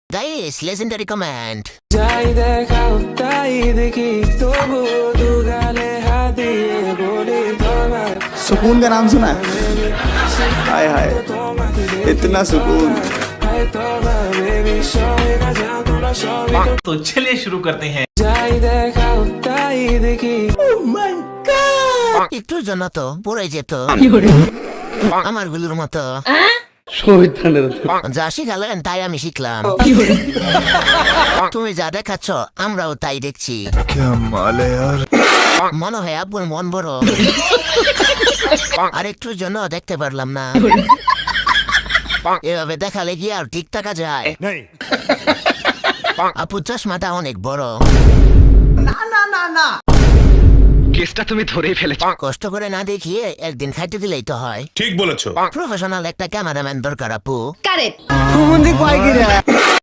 Guys, legendary comment. যাই দেখাও তাই দেখি তবু দুগালে হাত দিয়ে বলি তোমার सुकून का नाम सुना है? हाय हाय इतना सुकून। তোমার বেবি সবাই না যাও তোমরা সবাই तो चलिए शुरू करते हैं। যাই দেখাও তাই দেখি একটুর জন্য তো পড়ে যেত আমার গুলোর মতো যা শিখালেন তাই আমি শিখলাম। তুমি যা দেখাচ্ছ আমরাও তাই দেখছি। মনে হয় আব্বুর মন বড়, আর একটুর জন্য দেখতে পারলাম না। এভাবে দেখালে কি আর ঠিক থাকা যায়? আপুর চশমাটা অনেক বড়। কেসটা তুমি ধরেই ফেলেছ। কষ্ট করে না দেখিয়ে একদিন খাইতে দিলেই তো হয়। ঠিক বলেছো। প্রফেশনাল একটা ক্যামেরাম্যান দরকার আপু। কারেক্ট